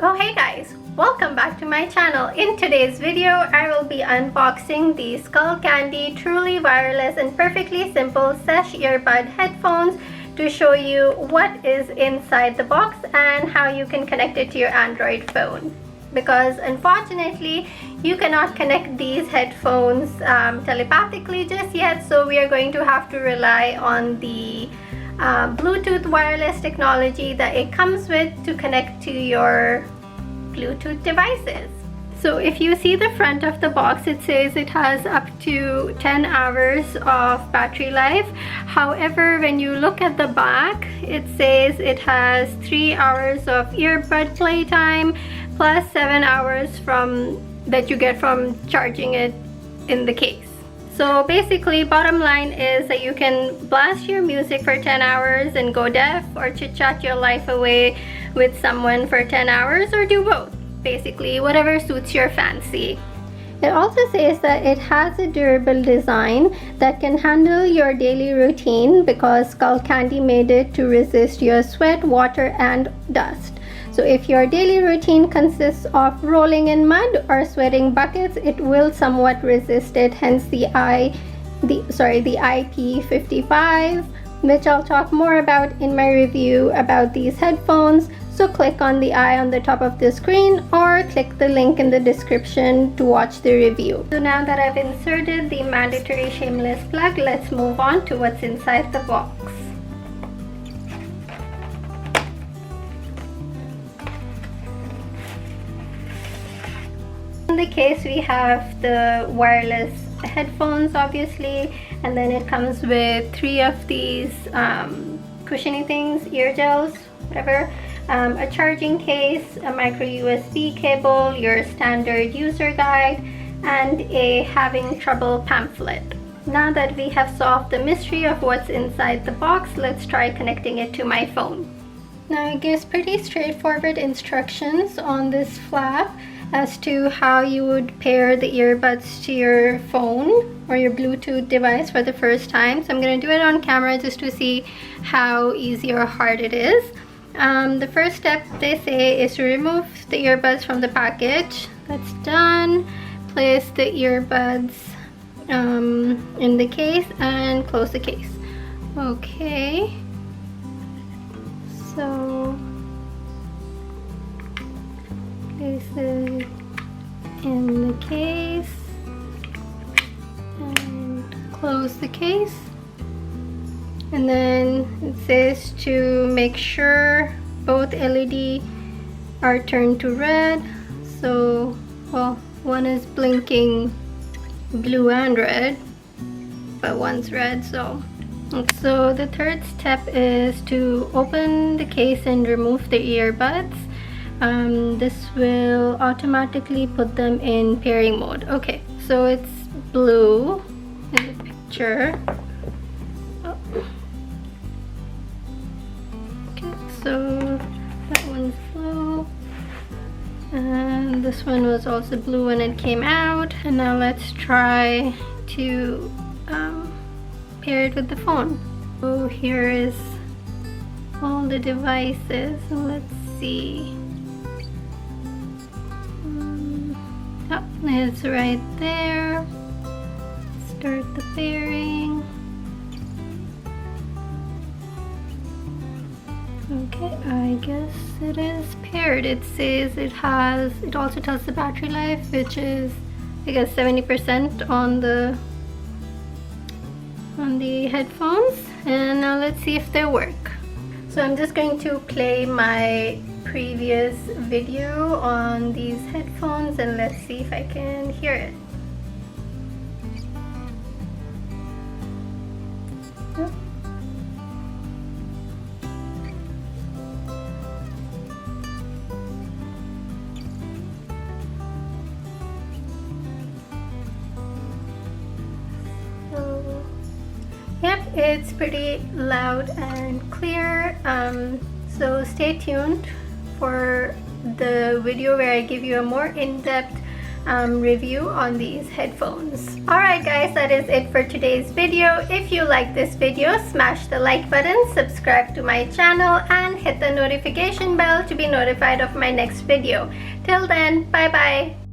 Oh hey guys, welcome back to my channel. In today's video, I will be unboxing the Skullcandy truly wireless and perfectly simple Sesh Earbud headphones to show you what is inside the box and how you can connect it to your Android phone. Because unfortunately, you cannot connect these headphones telepathically just yet, so we are going to have to rely on the Bluetooth wireless technology that it comes with to connect to your Bluetooth devices. So if you see the front of the box, it says it has up to 10 hours of battery life. However, when you look at the back, it says it has 3 hours of earbud playtime plus 7 hours that you get from charging it in the case. So basically, bottom line is that you can blast your music for 10 hours and go deaf, or chit-chat your life away with someone for 10 hours, or do both. Basically, whatever suits your fancy. It also says that it has a durable design that can handle your daily routine because Skullcandy made it to resist your sweat, water, and dust. So if your daily routine consists of rolling in mud or sweating buckets, it will somewhat resist it, hence the IP55, which I'll talk more about in my review about these headphones. So click on the eye on the top of the screen or click the link in the description to watch the review. So now that I've inserted the mandatory shameless plug, let's move on to what's inside the box. In the case, we have the wireless headphones, obviously, and then it comes with 3 of these cushiony things, ear gels, whatever, a charging case, a micro USB cable, your standard user guide, and a having trouble pamphlet. Now that we have solved the mystery of what's inside the box, let's try connecting it to my phone. Now it gives pretty straightforward instructions on this flap as to how you would pair the earbuds to your phone or your Bluetooth device for the first time. So I'm going to do it on camera just to see how easy or hard it is. The first step, they say, is to remove the earbuds from the package. That's done. Place the earbuds in the case and close the case. Okay. So place it in the case and close the case, and then it says to make sure both LED are turned to red. So, well, one is blinking blue and red, but one's red. So the third step is to open the case and remove the earbuds. This will automatically put them in pairing mode. Okay, so it's blue in the picture. Oh. Okay, so that one's blue, and this one was also blue when it came out. And now let's try to pair it with the phone. So here is all the devices, and let's see. Oh, it's right there. Start the pairing. Okay, I guess it is paired. It says it also tells the battery life, which is, I guess, 70% on the headphones. And now let's see if they work. So I'm just going to play my previous video on these headphones and let's see if I can hear it. Oh. So, yep, it's pretty loud and clear. So stay tuned for the video where I give you a more in-depth review on these headphones. Alright guys, that is it for today's video. If you like this video, smash the like button, subscribe to my channel, and hit the notification bell to be notified of my next video. Till then, bye bye!